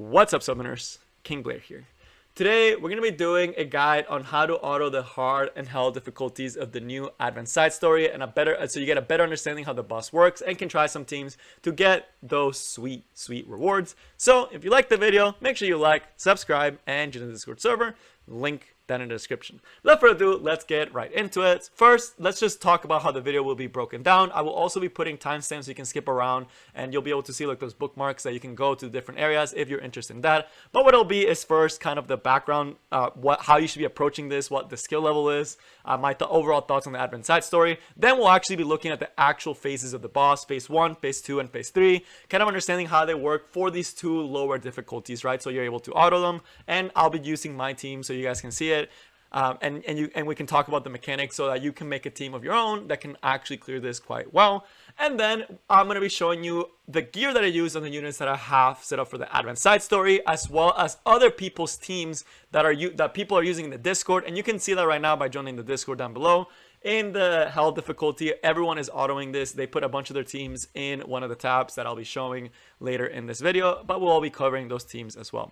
What's up, summoners? King Blair here. Today, we're going to be doing a guide on how to auto the hard and hell difficulties of the new advanced side story, and so you get a better understanding how the boss works and can try some teams to get those sweet rewards. So if you like the video, make sure you like, subscribe, and join the Discord server. Link down in the description. Without further ado, let's get right into it. First, let's just talk about how the video will be broken down. I will also be putting timestamps so you can skip around and you'll be able to see like those bookmarks that you can go to different areas if you're interested in that. But what it'll be is first kind of the background, how you should be approaching this, what the skill level is, my overall thoughts on the advanced side story. Then we'll actually be looking at the actual phases of the boss, phase 1, phase 2, and phase 3, kind of understanding how they work for these two lower difficulties, right? So you're able to auto them, and I'll be using my team so you guys can see it. And we can talk about the mechanics so that you can make a team of your own that can actually clear this quite well. And then I'm going to be showing you the gear that I use on the units that I have set up for the advanced side story, as well as other people's teams that people are using in the Discord. And you can see that right now by joining the Discord down below. In the hell difficulty, everyone is autoing this. They put a bunch of their teams in one of the tabs that I'll be showing later in this video, but we'll all be covering those teams as well.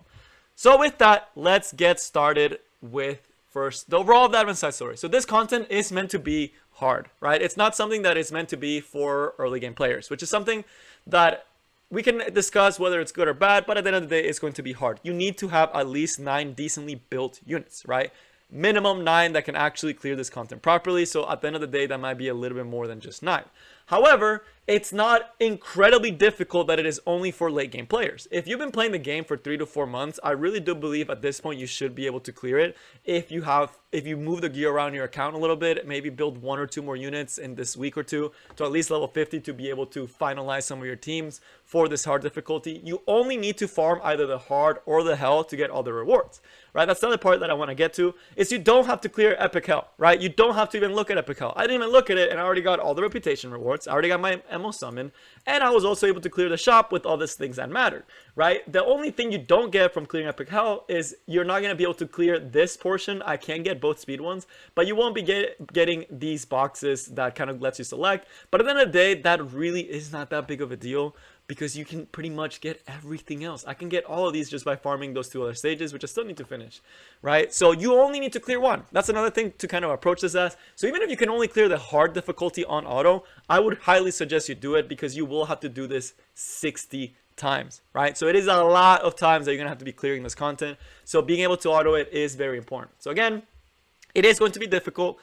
So with that, let's get started with first the overall of the advanced side story. So this content is meant to be hard, right? It's not something that is meant to be for early game players, which is something that we can discuss whether it's good or bad, but at the end of the day, it's going to be hard. You need to have at least 9 decently built units, right? Minimum 9 that can actually clear this content properly. So at the end of the day, that might be a little bit more than just 9. However, it's not incredibly difficult that it is only for late game players. If you've been playing the game for 3 to 4 months, I really do believe at this point you should be able to clear it. If you move the gear around your account a little bit, maybe build 1 or 2 more units in this week or two to at least level 50 to be able to finalize some of your teams for this hard difficulty. You only need to farm either the hard or the hell to get all the rewards, right? That's the other part that I want to get to, is you don't have to clear epic hell, right? You don't have to even look at epic hell. I didn't even look at it, and I already got all the reputation rewards. I already got my MO summon, and I was also able to clear the shop with all these things that mattered, right? The only thing you don't get from clearing epic hell is you're not going to be able to clear this portion. I can get both speed ones, but you won't be getting these boxes that kind of lets you select. But at the end of the day, that really is not that big of a deal, because you can pretty much get everything else. I can get all of these just by farming those 2 other stages, which I still need to finish, right? So you only need to clear 1. That's another thing to kind of approach this as. So even if you can only clear the hard difficulty on auto, I would highly suggest you do it, because you will have to do this 60 times, right? So it is a lot of times that you're gonna have to be clearing this content. So being able to auto it is very important. So again, it is going to be difficult,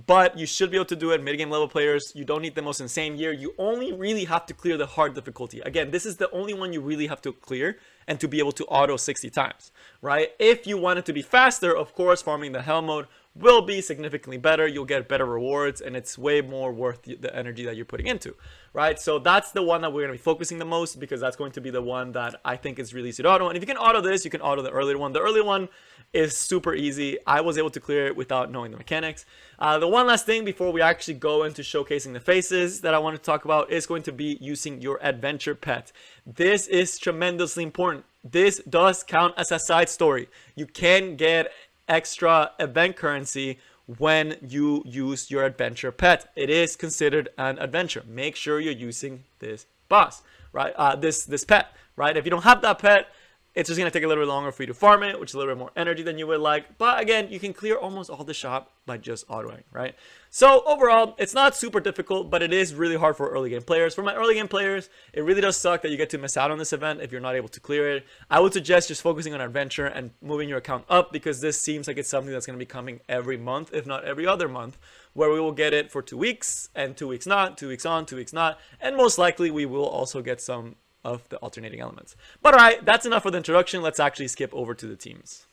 but you should be able to do it. Mid-game level players, you don't need the most insane gear. You only really have to clear the hard difficulty. Again, this is the only one you really have to clear and to be able to auto 60 times, right? If you want it to be faster, of course, farming the hell mode will be significantly better. You'll get better rewards, and it's way more worth the energy that you're putting into, right? So that's the one that we're going to be focusing the most, because that's going to be the one that I think is really easy to auto. And if you can auto this, you can auto the earlier one. The earlier one is super easy. I was able to clear it without knowing the mechanics. The one last thing before we actually go into showcasing the faces that I want to talk about is going to be using your adventure pet. This is tremendously important. This does count as a side story. You can get extra event currency when you use your adventure pet. It is considered an adventure. Make sure you're using this boss, right? This pet, right? If you don't have that pet, it's just going to take a little bit longer for you to farm it, which is a little bit more energy than you would like. But again, you can clear almost all the shop by just autoing, right? So overall, it's not super difficult, but it is really hard for early game players. For my early game players, it really does suck that you get to miss out on this event if you're not able to clear it. I would suggest just focusing on adventure and moving your account up, because this seems like it's something that's going to be coming every month, if not every other month, where we will get it for 2 weeks, and 2 weeks not, 2 weeks on, 2 weeks not, and most likely we will also get some of the alternating elements. But all right, that's enough for the introduction. Let's actually skip over to the teams.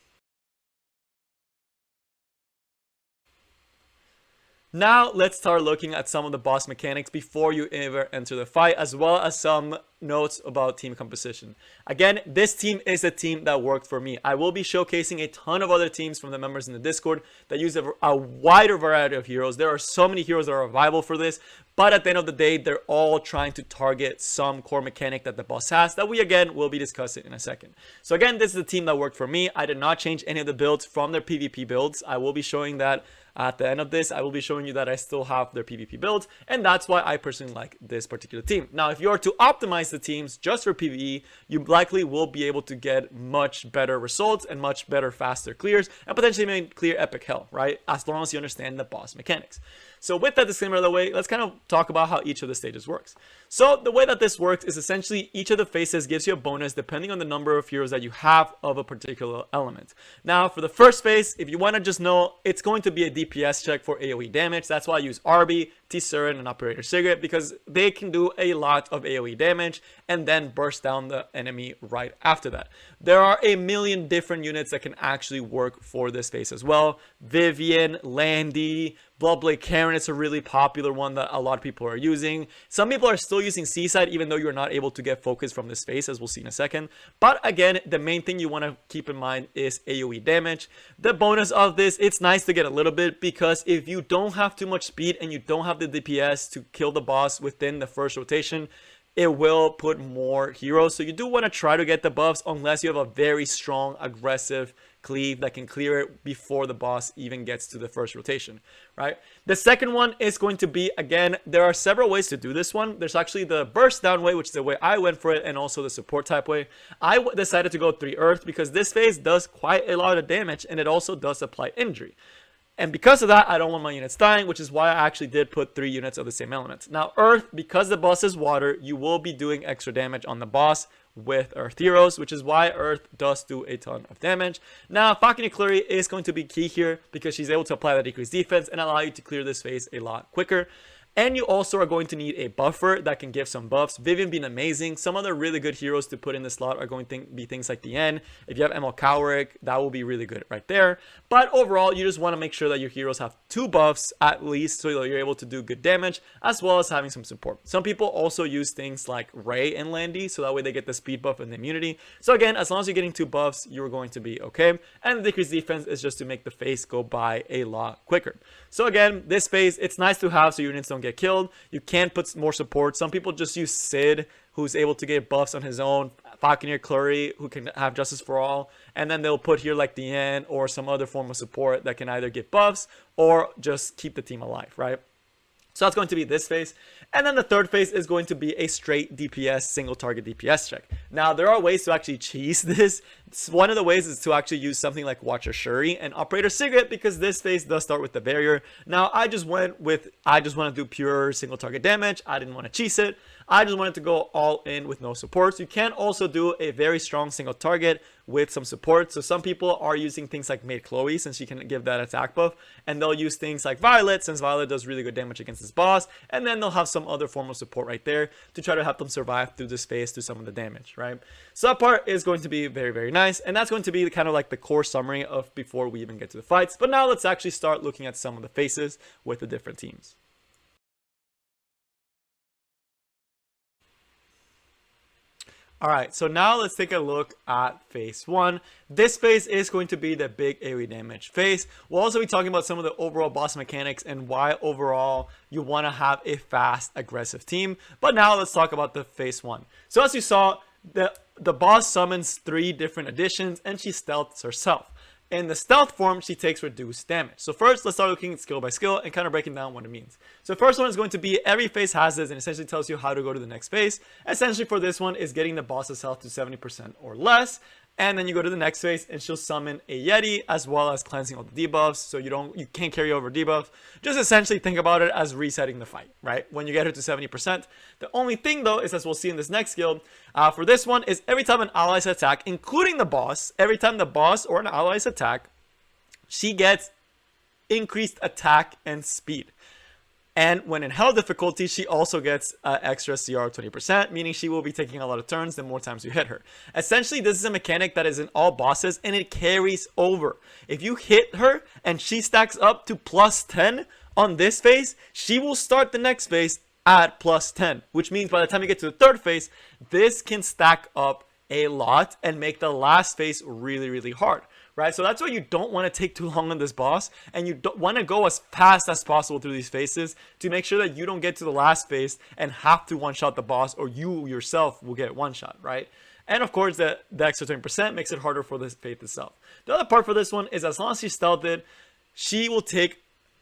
Now let's start looking at some of the boss mechanics before you ever enter the fight, as well as some notes about team composition. Again, this team is a team that worked for me. I will be showcasing a ton of other teams from the members in the Discord that use a wider variety of heroes. There are so many heroes that are viable for this, but at the end of the day, they're all trying to target some core mechanic that the boss has that we again will be discussing in a second. So again, this is the team that worked for me. I did not change any of the builds from their PvP builds. I will be showing that at the end of this. I will be showing you that I still have their PvP builds, and that's why I personally like this particular team. Now, if you are to optimize optimize the teams just for PvE, you likely will be able to get much better results and much better, faster clears, and potentially even clear epic hell, right? As long as you understand the boss mechanics. So with that disclaimer out of the way, let's kind of talk about how each of the stages works. So the way that this works is essentially each of the phases gives you a bonus depending on the number of heroes that you have of a particular element. Now for the first phase, if you want to just know, it's going to be a DPS check for AoE damage. That's why I use Arby, T-Surin, and Operator Cigarette, because they can do a lot of AoE damage and then burst down the enemy right after that. There are a million different units that can actually work for this phase as well. Vivian, Landy, Bloodblade Karen is a really popular one that a lot of people are using. Some people are still using Seaside even though you're not able to get focus from this phase, as we'll see in a second. But again, the main thing you want to keep in mind is AoE damage. The bonus of this, it's nice to get a little bit, because if you don't have too much speed and you don't have the DPS to kill the boss within the first rotation, it will put more heroes. So you do want to try to get the buffs unless you have a very strong, aggressive cleave that can clear it before the boss even gets to the first rotation, right? The second one is going to be, again, there are several ways to do this one. There's actually the burst down way, which is the way I went for it, and also the support type way. I decided to go 3 earth because this phase does quite a lot of damage and it also does apply injury. And because of that, I don't want my units dying, which is why I actually did put 3 units of the same element. Now, Earth, because the boss is water, you will be doing extra damage on the boss with Earth heroes, which is why Earth does do a ton of damage. Now, Falconer Clary is going to be key here because she's able to apply that decreased defense and allow you to clear this phase a lot quicker. And you also are going to need a buffer that can give some buffs. Vivian being amazing. Some other really good heroes to put in the slot are going to be things like the N. If you have ML Cowrick, that will be really good right there. But overall, you just want to make sure that your heroes have 2 buffs at least, so that you're able to do good damage, as well as having some support. Some people also use things like Ray and Landy, so that way they get the speed buff and the immunity. So again, as long as you're getting 2 buffs, you're going to be okay. And the decreased defense is just to make the phase go by a lot quicker. So again, this phase, it's nice to have so your units don't get killed. You can put more support. Some people just use Sid, who's able to get buffs on his own, Falconer Clary, who can have Justice for All, and then they'll put here like the N or some other form of support that can either get buffs or just keep the team alive, right? So that's going to be this phase. And then the third phase is going to be a straight DPS, single target DPS check. Now, there are ways to actually cheese this. One of the ways is to actually use something like Watcher Shuri and Operator Cigarette, because this phase does start with the barrier. Now, I just want to do pure single target damage. I didn't want to cheese it. I just wanted to go all in with no supports. You can also do a very strong single target with some support. So some people are using things like Maid Chloe, since she can give that attack buff, and they'll use things like Violet, since Violet does really good damage against this boss, and then they'll have some other form of support right there to try to help them survive through this phase, through some of the damage, right? So that part is going to be very, very nice, and that's going to be kind of like the core summary of before we even get to the fights. But now let's actually start looking at some of the phases with the different teams. Alright, so now let's take a look at phase 1. This phase is going to be the big AoE damage phase. We'll also be talking about some of the overall boss mechanics and why overall you want to have a fast, aggressive team. But now let's talk about the phase 1. So as you saw, the boss summons 3 different additions and she stealths herself. In the stealth form, she takes reduced damage. So first, let's start looking at skill by skill and kind of breaking down what it means. So first one is going to be every phase has this and essentially tells you how to go to the next phase. Essentially for this one is getting the boss's health to 70% or less. And then you go to the next phase and she'll summon a Yeti as well as cleansing all the debuffs. So you can't carry over debuffs. Just essentially think about it as resetting the fight, right? When you get her to 70%. The only thing though is, as we'll see in this next skill, for this one is every time an ally's attack, including the boss, every time the boss or an ally's attack, she gets increased attack and speed. And when in hell difficulty, she also gets extra CR of 20%, meaning she will be taking a lot of turns the more times you hit her. Essentially, this is a mechanic that is in all bosses, and it carries over. If you hit her and she stacks up to plus 10 on this phase, she will start the next phase at plus 10, which means by the time you get to the third phase, this can stack up a lot and make the last phase really, really hard. Right, so that's why you don't want to take too long on this boss, and you don't want to go as fast as possible through these phases to make sure that you don't get to the last phase and have to one-shot the boss, or you yourself will get one-shot, right? And of course, the extra 20% makes it harder for this phase itself. The other part for this one is as long as she stealthed it, she will take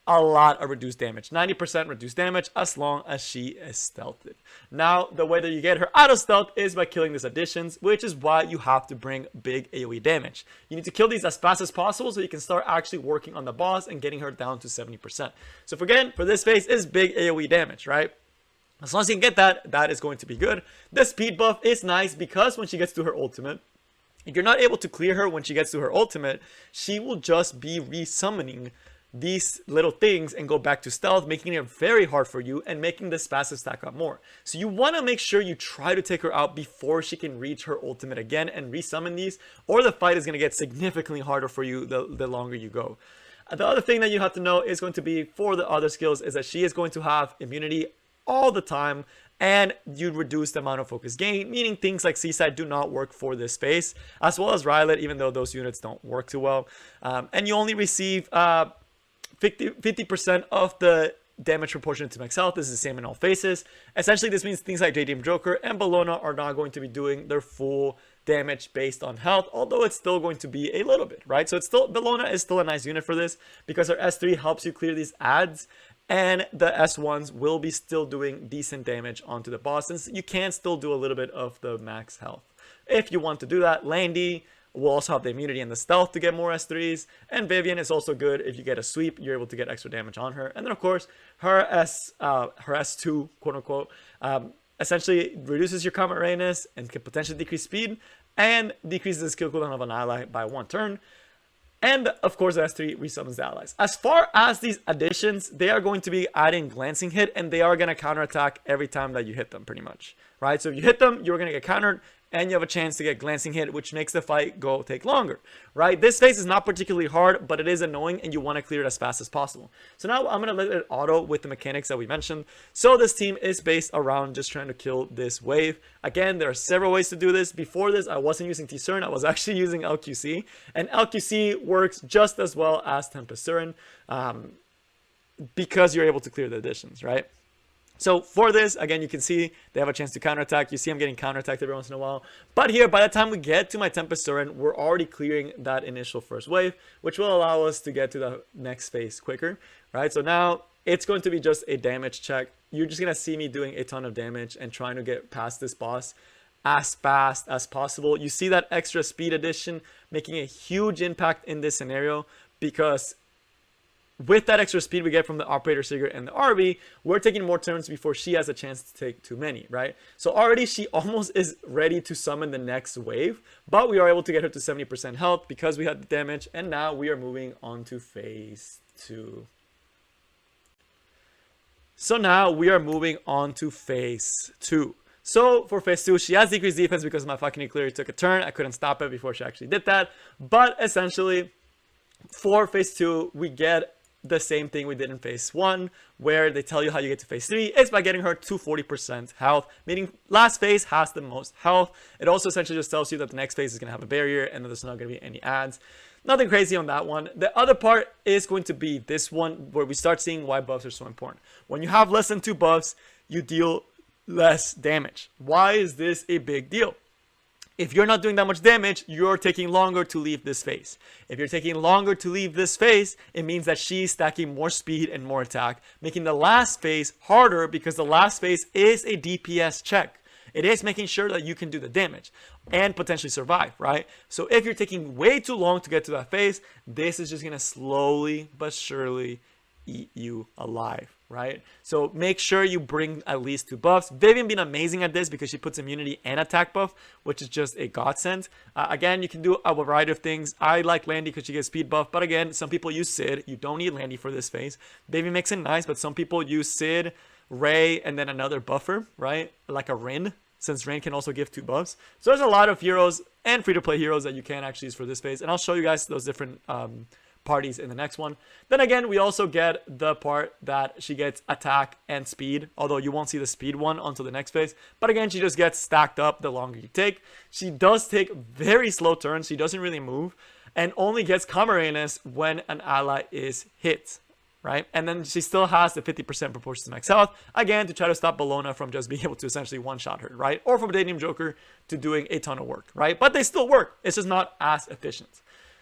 a lot of reduced damage. 90% reduced damage as long as she is stealthed. Now, the way that you get her out of stealth is by killing these additions, which is why you have to bring big AoE damage. You need to kill these as fast as possible so you can start actually working on the boss and getting her down to 70%. So again, for this phase is big AoE damage, right? As long as you can get that, that is going to be good. The speed buff is nice because when she gets to her ultimate, if you're not able to clear her when she gets to her ultimate, she will just be resummoning these little things and go back to stealth, making it very hard for you and making this passive stack up more. So you want to make sure you try to take her out before she can reach her ultimate again and resummon these, or the fight is going to get significantly harder for you the longer you go. The other thing that you have to know is going to be for the other skills is that she is going to have immunity all the time, and you reduce the amount of focus gain, meaning things like Seaside do not work for this space, as well as Rylet, even though those units don't work too well. And you only receive 50% of the damage proportionate to max health. This is the same in all phases. Essentially, this means things like JDM Joker and Bellona are not going to be doing their full damage based on health, although it's still going to be a little bit, right? So it's still, Bellona is still a nice unit for this because her S3 helps you clear these ads, and the S1s will be still doing decent damage onto the boss, since you can still do a little bit of the max health. If you want to do that, Landy will also have the immunity and the stealth to get more S3s, and Vivian is also good. If you get a sweep, you're able to get extra damage on her. And then of course, her S2, quote unquote, essentially reduces your combat readiness and can potentially decrease speed, and decreases the skill cooldown of an ally by 1 turn. And of course, the S3 resummons the allies. As far as these additions, they are going to be adding glancing hit, and they are going to counterattack every time that you hit them, pretty much, right? So if you hit them, you're going to get countered, and you have a chance to get glancing hit, which makes the fight take longer, right? This phase is not particularly hard, but it is annoying, and you want to clear it as fast as possible. So now I'm going to let it auto with the mechanics that we mentioned. So this team is based around just trying to kill this wave. Again, there are several ways to do this. Before this, I wasn't using T-Surin, I was actually using LQC, and LQC works just as well as Tempest Surin, because you're able to clear the additions, right? So for this, again, you can see they have a chance to counterattack. You see I'm getting counterattacked every once in a while. But here, by the time we get to my Tempest Surin, we're already clearing that initial first wave, which will allow us to get to the next phase quicker, right? So now it's going to be just a damage check. You're just going to see me doing a ton of damage and trying to get past this boss as fast as possible. You see that extra speed addition making a huge impact in this scenario, because with that extra speed we get from the Operator Sigurd and the RB, we're taking more turns before she has a chance to take too many, right? So already she almost is ready to summon the next wave, but we are able to get her to 70% health because we had the damage, and now we are moving on to phase 2. So now we are moving on to phase 2. So for phase 2, she has decreased defense because my fucking nuclear took a turn. I couldn't stop it before she actually did that. But essentially, for phase 2, we get the same thing we did in phase 1, where they tell you how you get to phase 3. It's by getting her to 40% health, meaning last phase has the most health. It also essentially just tells you that the next phase is going to have a barrier and that there's not going to be any ads. Nothing crazy on that one. The other part is going to be this one, where we start seeing why buffs are so important. When you have less than 2 buffs, you deal less damage. Why is this a big deal? If you're not doing that much damage, you're taking longer to leave this phase. If you're taking longer to leave this phase, it means that she's stacking more speed and more attack, making the last phase harder, because the last phase is a DPS check. It is making sure that you can do the damage and potentially survive, right? So if you're taking way too long to get to that phase, this is just going to slowly but surely eat you alive, right? So make sure you bring at least 2 buffs. Vivian been amazing at this because she puts immunity and attack buff, which is just a godsend. Again, you can do a variety of things. I like Landy because she gets speed buff, but again, some people use Sid. You don't need Landy for this phase. Vivian makes it nice, but some people use Sid, Ray, and then another buffer, right? Like a Rin, since Rain can also give 2 buffs. So there's a lot of heroes and free-to-play heroes that you can actually use for this phase, and I'll show you guys those different parties in the next one. Then again, we also get the part that she gets attack and speed, although you won't see the speed one until the next phase. But again, she just gets stacked up the longer you take. She does take very slow turns. She doesn't really move, and only gets combat readiness when an ally is hit, right? And then she still has the 50% proportion to max health, again, to try to stop Bellona from just being able to essentially one-shot her, right? Or from Daydream Joker to doing a ton of work, right? But they still work. It's just not as efficient.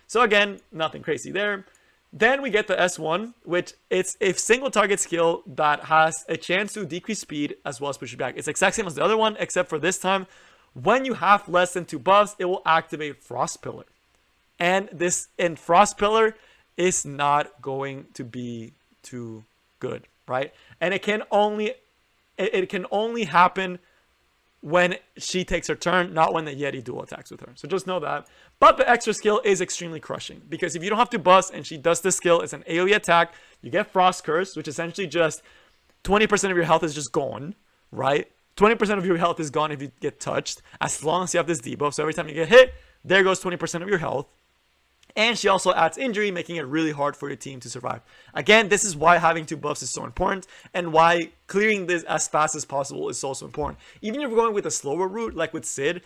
So again, nothing crazy there. Then we get the S1, which it's a single target skill that has a chance to decrease speed as well as push you back. It's the exact same as the other one, except for this time, when you have less than 2 buffs, it will activate Frost Pillar. And Frost Pillar is not going to be too good, right? And it can only happen when she takes her turn, not when the Yeti dual attacks with her. So just know that. But the extra skill is extremely crushing, because if you don't have to bust and she does this skill, it's an AoE attack. You get Frost Curse, which essentially just 20% of your health is just gone, right? 20% of your health is gone if you get touched, as long as you have this debuff. So every time you get hit, there goes 20% of your health. And she also adds injury, making it really hard for your team to survive. Again, this is why having 2 buffs is so important, and why clearing this as fast as possible is also important. Even if you're going with a slower route, like with Sid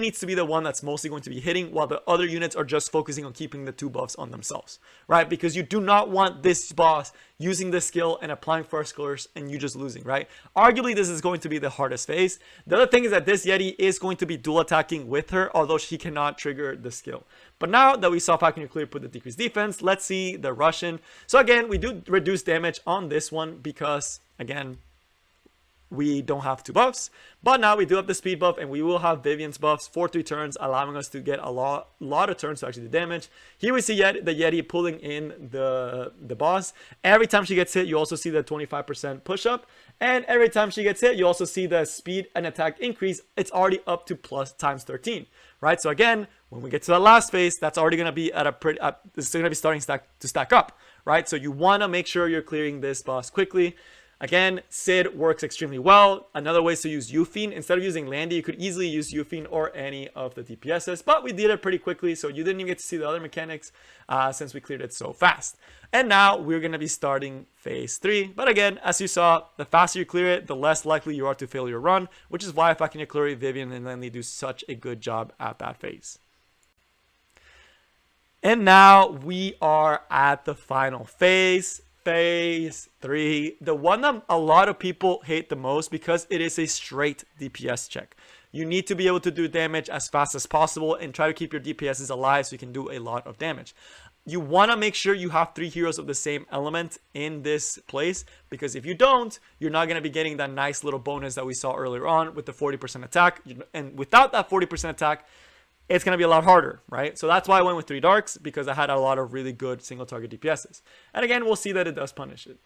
needs to be the one that's mostly going to be hitting, while the other units are just focusing on keeping the 2 buffs on themselves, right? Because you do not want this boss using this skill and applying first curse and you just losing, right? Arguably, this is going to be the hardest phase. The other thing is that this Yeti is going to be dual attacking with her, although she cannot trigger the skill. But now that we saw Falcon Nuclear put the decreased defense, let's see the Russian. So again, we do reduce damage on this one because, again, we don't have 2 buffs. But now we do have the speed buff, and we will have Vivian's buffs for 3 turns, allowing us to get a lot of turns to actually do damage. Here we see the Yeti pulling in the boss. Every time she gets hit, you also see the 25% push up. And every time she gets hit, you also see the speed and attack increase. It's already up to plus times 13, right? So again, when we get to the last phase, that's already going to be at a pretty, it's going to be starting to stack up, right? So you want to make sure you're clearing this boss quickly. Again, Sid works extremely well. Another way is to use Yufine. Instead of using Landy, you could easily use Yufine or any of the DPSs, but we did it pretty quickly, so you didn't even get to see the other mechanics since we cleared it so fast. And now we're going to be starting phase 3. But again, as you saw, the faster you clear it, the less likely you are to fail your run, which is why Falcon Nuclear, Vivian, and Landy do such a good job at that phase. And now we are at the final phase. Phase 3, the one that a lot of people hate the most because it is a straight DPS check. You need to be able to do damage as fast as possible and try to keep your DPSs alive so you can do a lot of damage. You want to make sure you have 3 heroes of the same element in this place, because if you don't, you're not going to be getting that nice little bonus that we saw earlier on with the 40% attack. And without that 40% attack, it's going to be a lot harder, right? So that's why I went with 3 darks, because I had a lot of really good single target DPSs. And again, we'll see that it does punish it.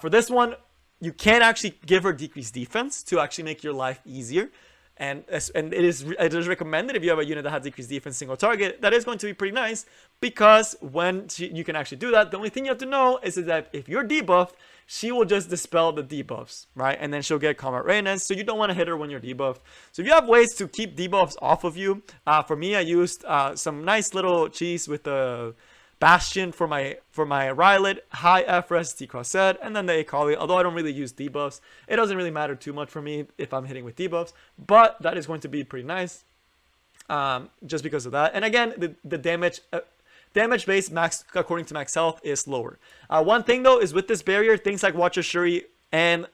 For this one, you can actually give her decreased defense to actually make your life easier. And it is recommended if you have a unit that has decreased defense single target, that is going to be pretty nice, because when you can actually do that, the only thing you have to know is that if you're debuffed, she will just dispel the debuffs, right? And then she'll get combat readiness, so you don't want to hit her when you're debuffed. So if you have ways to keep debuffs off of you, for me, I used some nice little cheese with the Bastion for my Rylet, high FRS T-Crossed, and then the Akali. Although I don't really use debuffs, it doesn't really matter too much for me if I'm hitting with debuffs, but that is going to be pretty nice, just because of that. And again, the damage base max according to max health is lower. One thing though is with this barrier, things like Watcher Shuri and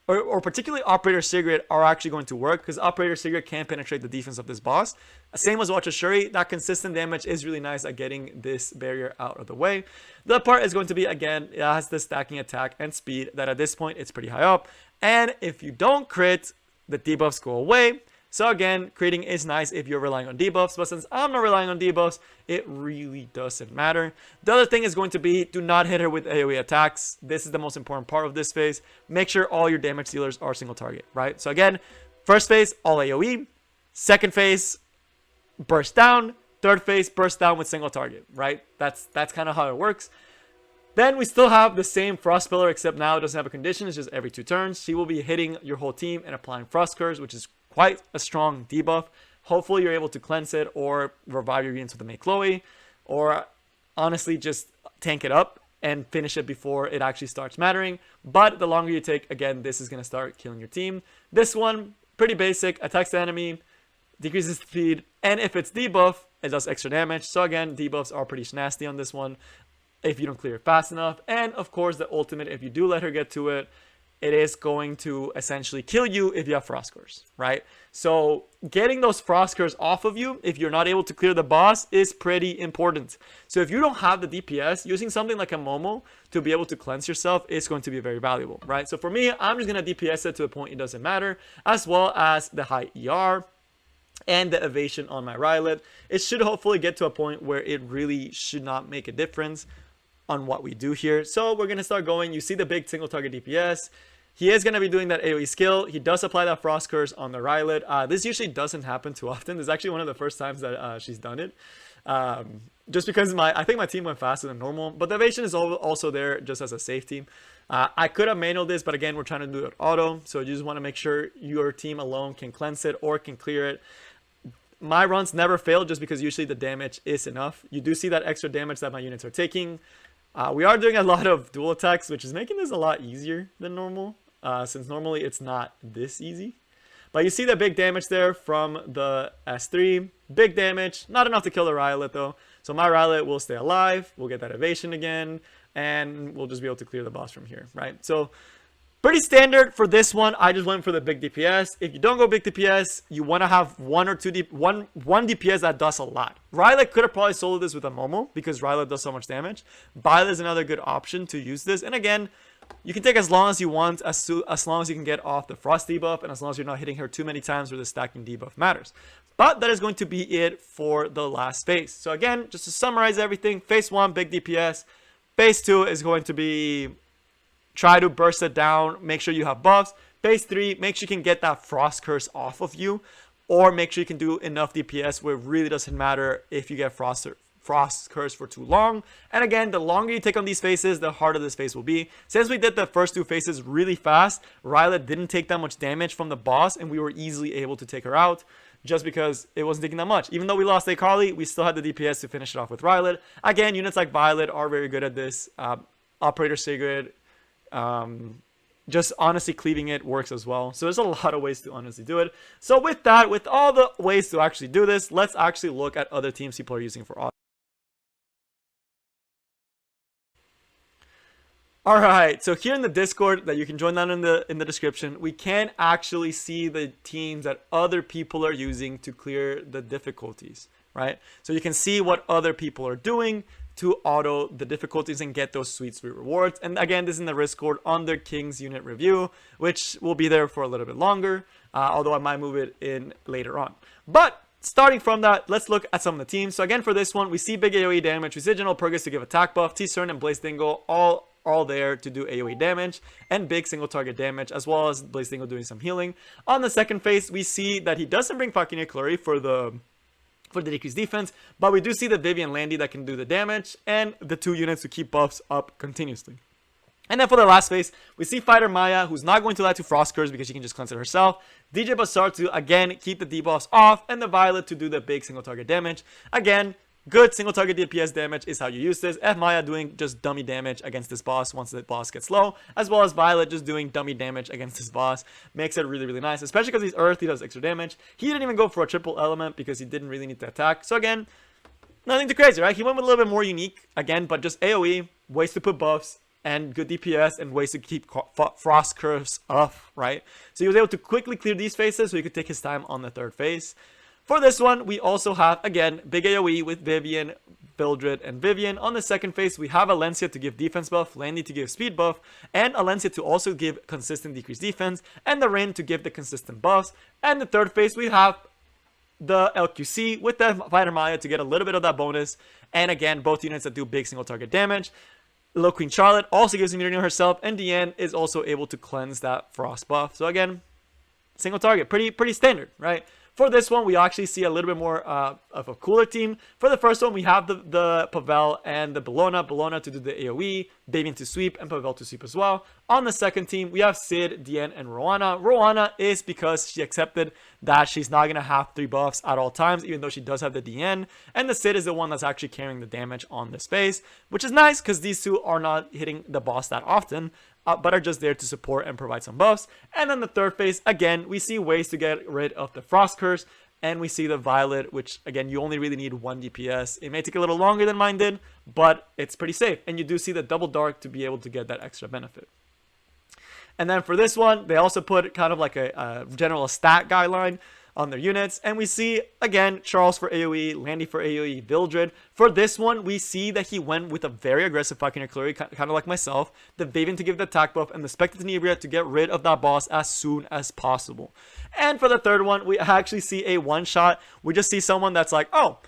or particularly Operator Sigrid are actually going to work, because Operator Sigrid can penetrate the defense of this boss. Same as Watcher Shuri, that consistent damage is really nice at getting this barrier out of the way. The part is going to be, again, it has the stacking attack and speed that at this point it's pretty high up. And if you don't crit, the debuffs go away. So again, critting is nice if you're relying on debuffs, but since I'm not relying on debuffs, it really doesn't matter. The other thing is going to be, do not hit her with AoE attacks. This is the most important part of this phase. Make sure all your damage dealers are single target, right? So again, first phase, all AoE. Second phase, burst down. Third phase, burst down with single target, right? That's kind of how it works. Then we still have the same Frost Pillar, except now it doesn't have a condition. It's just every 2 turns. She will be hitting your whole team and applying Frost Curse, which is quite a strong debuff. Hopefully you're able to cleanse it or revive your units with the May Chloe, or honestly just tank it up and finish it before it actually starts mattering. But the longer you take, again, this is going to start killing your team. This one, pretty basic, attacks the enemy, decreases speed, and if it's debuff, it does extra damage. So again, debuffs are pretty nasty on this one if you don't clear it fast enough. And of course the ultimate, if you do let her get to it, it is going to essentially kill you if you have frost curse, right? So getting those frost curse off of you if you're not able to clear the boss is pretty important. So if you don't have the DPS, using something like a Momo to be able to cleanse yourself is going to be very valuable, right? So for me, I'm just going to DPS it to a point it doesn't matter, as well as the high ER and the evasion on my Rylet. It should hopefully get to a point where it really should not make a difference on what we do here. So we're going to start going. You see the big single target DPS. He is going to be doing that AoE skill. He does apply that Frost Curse on the Rylet. This usually doesn't happen too often. This is actually one of the first times that she's done it. Just because I think my team went faster than normal. But the evasion is also there just as a safety. I could have manual this, but again, we're trying to do it auto. So you just want to make sure your team alone can cleanse it or can clear it. My runs never fail just because usually the damage is enough. You do see that extra damage that my units are taking. We are doing a lot of dual attacks, which is making this a lot easier than normal. Since normally it's not this easy. But you see the big damage there from the S3. Big damage. Not enough to kill the Rylet though. So my Rylet will stay alive. We'll get that evasion again. And we'll just be able to clear the boss from here, right? So pretty standard for this one. I just went for the big DPS. If you don't go big DPS, you want to have one DPS that does a lot. Rylet could have probably soloed this with a Momo because Rylet does so much damage. Violet is another good option to use this. And again, you can take as long as you want, as long as you can get off the Frost debuff, and as long as you're not hitting her too many times where the stacking debuff matters. But that is going to be it for the last phase. So again, just to summarize everything, phase 1, big DPS. Phase 2 is going to be try to burst it down, make sure you have buffs. Phase 3, make sure you can get that Frost Curse off of you, or make sure you can do enough DPS where it really doesn't matter if you get Frost Curse for too long. And again, the longer you take on these phases, the harder this phase will be. Since we did the first 2 phases really fast, Rylet didn't take that much damage from the boss, and we were easily able to take her out just because it wasn't taking that much. Even though we lost Akali, we still had the DPS to finish it off with Rylet. Again, units like Violet are very good at this. Operator Sigrid, just honestly cleaving it works as well. So there's a lot of ways to honestly do it. So with that, with all the ways to actually do this, let's actually look at other teams people are using for auto. Alright, so here in the Discord that you can join down in the description, we can actually see the teams that other people are using to clear the difficulties, right? So you can see what other people are doing to auto the difficulties and get those sweet rewards. And again, this is in the Discord under King's unit review, which will be there for a little bit longer, although I might move it in later on. But starting from that, let's look at some of the teams. So again, for this one, we see big AoE damage, we see General Purgus to give attack buff, T-Cern and Blaze Dingle all there to do AoE damage and big single target damage, as well as Blaze Dingle doing some healing. On the second phase, we see that he doesn't bring Falconeer Clary for the decreased defense, but we do see the Vivian Landy that can do the damage and the 2 units to keep buffs up continuously. And then for the last phase, we see Fighter Maya, who's not going to die to Frost Curse because she can just cleanse it herself. DJ Bassar to, again, keep the debuffs off, and the Violet to do the big single target damage. Again, good single target DPS damage is how you use this. F Maya doing just dummy damage against this boss once the boss gets low, as well as Violet just doing dummy damage against this boss. Makes it really, really nice, especially because he's Earth, he does extra damage. He didn't even go for a triple element because he didn't really need to attack. So again, nothing too crazy, right? He went with a little bit more unique, again, but just AoE, ways to put buffs, and good DPS, and ways to keep Frost Curse off, right? So he was able to quickly clear these phases so he could take his time on the third phase. For this one, we also have, again, big AoE with Vivian, Vildred, and Vivian. On the second phase, we have Alencia to give defense buff, Landy to give speed buff, and Alencia to also give consistent decreased defense, and the Rin to give the consistent buffs. And the third phase, we have the LQC with the Fighter Maya to get a little bit of that bonus. And again, both units that do big single target damage. Little Queen Charlotte also gives immunity on herself, and Diane is also able to cleanse that frost buff. So again, single target, pretty standard, right? For this one, we actually see a little bit more of a cooler team. For the first one, we have the Pavel and the Bellona. Bellona to do the AoE, Babian to sweep, and Pavel to sweep as well. On the second team, we have Sid, Diane, and Roana. Roana is because she accepted that she's not going to have 3 buffs at all times, even though she does have the DN. And the Sid is the one that's actually carrying the damage on this phase, which is nice because these two are not hitting the boss that often. But are just there to support and provide some buffs. And then the third phase, again, we see ways to get rid of the Frost Curse. And we see the Violet, which, again, you only really need 1 DPS. It may take a little longer than mine did, but it's pretty safe. And you do see the Double Dark to be able to get that extra benefit. And then for this one, they also put kind of like a general stat guideline on their units. And we see, again, Charles for AoE, Landy for AoE, Vildred. For this one, we see that he went with a very aggressive fucking artillery, kind of like myself. The Vaven to give the attack buff, and the Spectre Tenebria to get rid of that boss as soon as possible. And for the third one, we actually see a one-shot. We just see someone that's like, oh,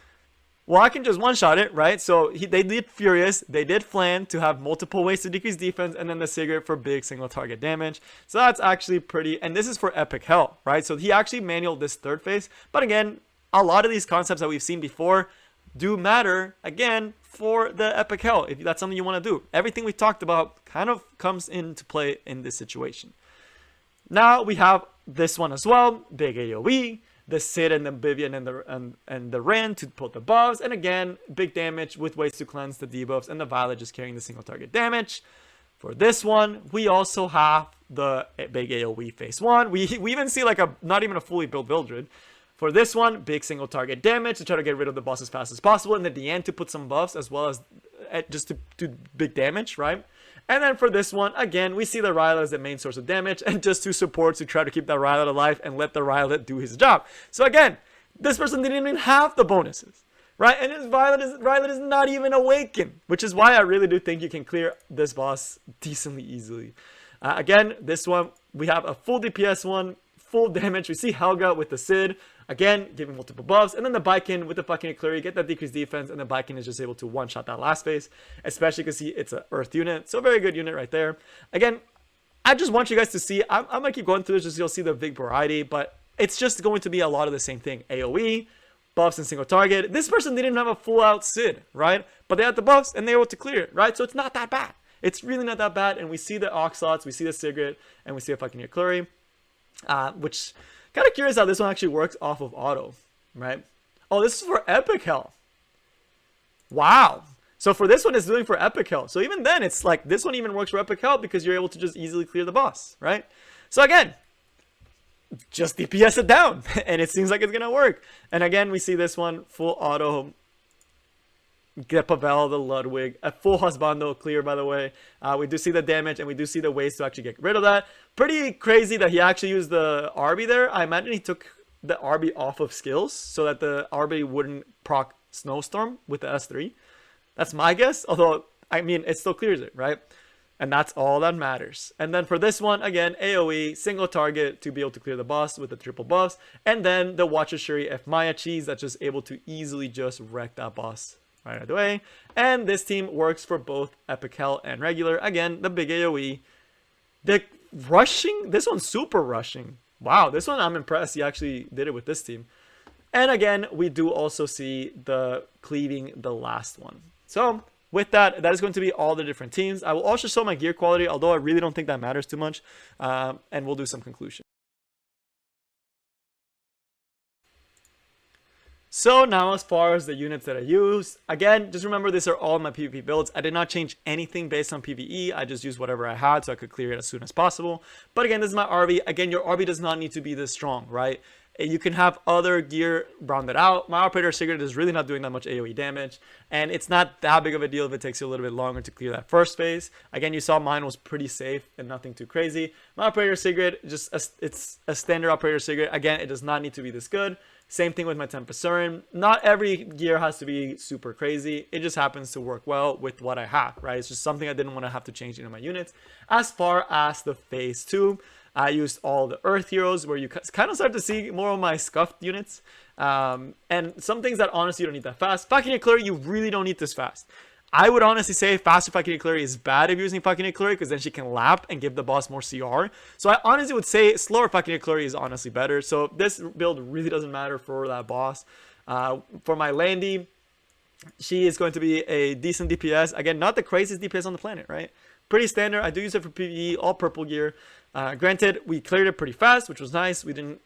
well, I can just one-shot it, right? So they did Furious, they did Flan to have multiple ways to decrease defense, and then the Sigurd for big single target damage. So that's actually pretty, and this is for Epic Hell, right? So he actually manualed this third phase. But again, a lot of these concepts that we've seen before do matter, again, for the Epic Hell, if that's something you want to do. Everything we talked about kind of comes into play in this situation. Now we have this one as well, big AoE. The Sid and the Vivian and the Ren to put the buffs, and again, big damage with ways to cleanse the debuffs, and the Violet just carrying the single target damage. For this one, we also have the big AoE phase 1. We even see like not even a fully built Vildred. For this one, big single target damage to try to get rid of the boss as fast as possible, and at the end to put some buffs as well as just to do big damage, right? And then for this one, again, we see the Rylet as the main source of damage, and just two supports to try to keep that Rylet alive and let the Rylet do his job. So again, this person didn't even have the bonuses, right? And his Rylet is not even awakened, which is why I really do think you can clear this boss decently easily. Again, this one, we have a full DPS one, full damage. We see Helga with the Sid, again, giving multiple buffs, and then the Baiken with the fucking Eclair, you get that decreased defense, and the Baiken is just able to one-shot that last phase, especially because it's an Earth unit, so very good unit right there. Again, I just want you guys to see, I'm going to keep going through this just so you'll see the big variety, but it's just going to be a lot of the same thing. AoE, buffs and single target. This person didn't have a full-out Sid, right? But they had the buffs, and they were able to clear it, right? So it's not that bad. It's really not that bad, and we see the Oxlots, we see the Sigrid, and we see a fucking Eclair, which... kind of curious how this one actually works off of auto, right? Oh, this is for Epic Hell. Wow. So for this one, it's doing for Epic Hell. So even then, it's like this one even works for Epic Hell because you're able to just easily clear the boss, right? So again, just DPS it down, and it seems like it's going to work. And again, we see this one, full auto, get Pavel, the Ludwig, a full Husbando clear, by the way. We do see the damage, and we do see the ways to actually get rid of that. Pretty crazy that he actually used the RB there. I imagine he took the RB off of skills so that the RB wouldn't proc Snowstorm with the S3. That's my guess, although, I mean, it still clears it, right? And that's all that matters. And then for this one, again, AoE, single target to be able to clear the boss with the triple buffs. And then the Watcher Shuri F Maya cheese that's just able to easily just wreck that boss right out of the way. And this team works for both Epic Hell and regular. Again, the big AoE. The rushing, this one's super rushing. Wow, this one I'm impressed he actually did it with this team. And again, we do also see the cleaving the last one. So with that, that is going to be all the different teams. I will also show my gear quality, although I really don't think that matters too much. And we'll do some conclusion. So now as far as the units that I use, again, just remember these are all my PvP builds. I did not change anything based on PvE. I just used whatever I had so I could clear it as soon as possible. But again, this is my RB. Again, your RB does not need to be this strong, right? You can have other gear rounded out. My Operator Sigurd is really not doing that much AoE damage. And it's not that big of a deal if it takes you a little bit longer to clear that first phase. Again, you saw mine was pretty safe and nothing too crazy. My Operator Sigurd, it's a standard Operator Sigurd. Again, it does not need to be this good. Same thing with my Tempest. Not every gear has to be super crazy. It just happens to work well with what I have, right? It's just something I didn't want to have to change into my units. As far as the phase 2, I used all the Earth Heroes where you kind of start to see more of my scuffed units. And some things that honestly you don't need that fast. Fucking Eclair, you really don't need this fast. I would honestly say faster fucking Eclair is bad if you're using fucking Eclair because then she can lap and give the boss more CR. So I honestly would say slower fucking Eclair is honestly better. So this build really doesn't matter for that boss. For my Landy, she is going to be a decent DPS. Again, not the craziest DPS on the planet, right? Pretty standard. I do use it for PvE, all purple gear. Granted, we cleared it pretty fast, which was nice. We didn't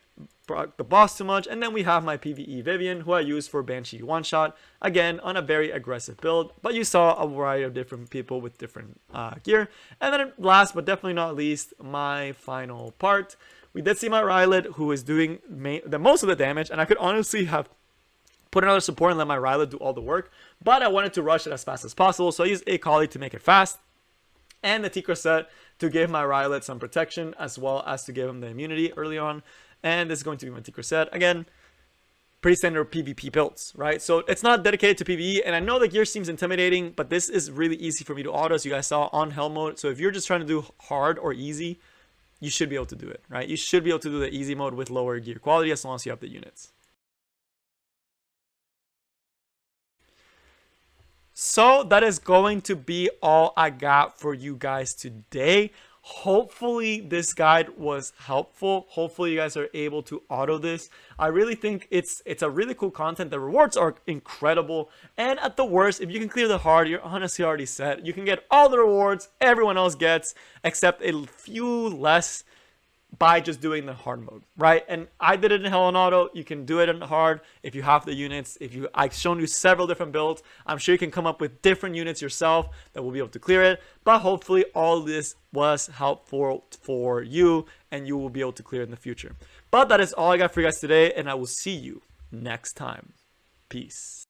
proc the boss too much. And then we have my PvE Vivian, who I use for Banshee one-shot. Again, on a very aggressive build. But you saw a variety of different people with different gear. And then last but definitely not least, my final part. We did see my Rylet, who is doing the most of the damage. And I could honestly have put another support and let my Rylet do all the work. But I wanted to rush it as fast as possible. So I used a Collie to make it fast. and the Tikra set to give my Rylet some protection, as well as to give him the immunity early on. And this is going to be my Tikra set. Again, pretty standard PvP builds, right? So it's not dedicated to PvE, and I know the gear seems intimidating, but this is really easy for me to auto, as you guys saw on hell mode. So if you're just trying to do hard or easy, you should be able to do it, right? You should be able to do the easy mode with lower gear quality as long as you have the units. So that is going to be all I got for you guys today. Hopefully this guide was helpful. Hopefully you guys are able to auto this. I really think it's a really cool content. The rewards are incredible, and at the worst, if you can clear the hard, you're honestly already set. You can get all the rewards everyone else gets, except a few less by just doing the hard mode, right? And I did it in hell on auto. You can do it in hard if you have the units. I've shown you several different builds. I'm sure you can come up with different units yourself that will be able to clear it. But hopefully all this was helpful for you, and you will be able to clear it in the future. But that is all I got for you guys today, and I will see you next time. Peace.